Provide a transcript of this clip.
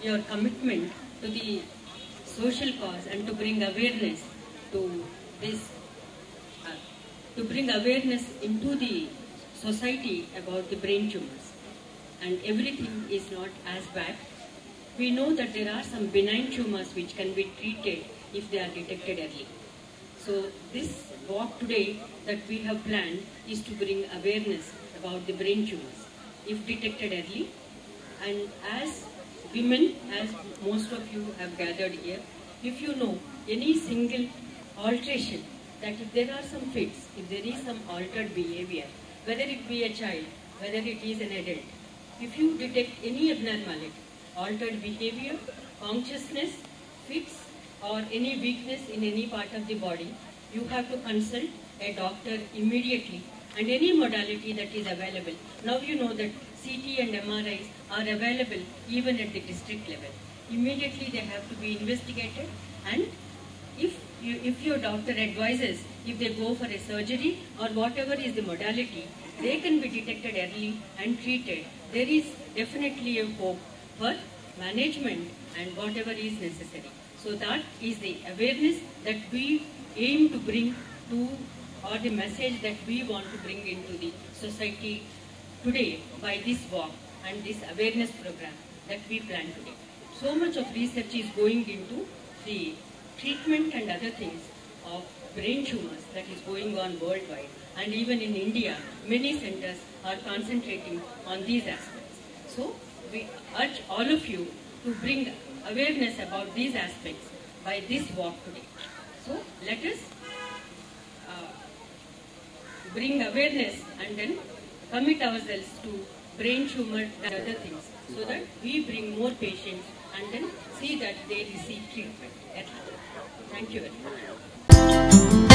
your commitment to the social cause and to bring awareness to this, to bring awareness into the society about the brain tumors. And everything is not as bad. We know that there are some benign tumors which can be treated if they are detected early. So this walk today that we have planned is to bring awareness about the brain tumors if detected early. And as women, as most of you have gathered here, if you know any single alteration, that if there are some fits, if there is some altered behavior, whether it be a child, whether it is an adult, if you detect any abnormality, altered behavior, consciousness, fits, or any weakness in any part of the body, you have to consult a doctor immediately, and any modality that is available. Now you know that CT and MRIs are available even at the district level. Immediately they have to be investigated, and if your doctor advises, if they go for a surgery or whatever is the modality, they can be detected early and treated. There is definitely a hope for management and whatever is necessary. So that is the awareness that we aim to bring to, or the message that we want to bring into the society today by this walk and this awareness program that we plan today. So much of research is going into the treatment and other things of brain tumors that is going on worldwide, and even in India, many centers are concentrating on these aspects. So we urge all of you to bring awareness about these aspects by this walk today. So let us bring awareness and then commit ourselves to brain tumor and other things, so that we bring more patients and then see that they receive treatment. Thank you very much.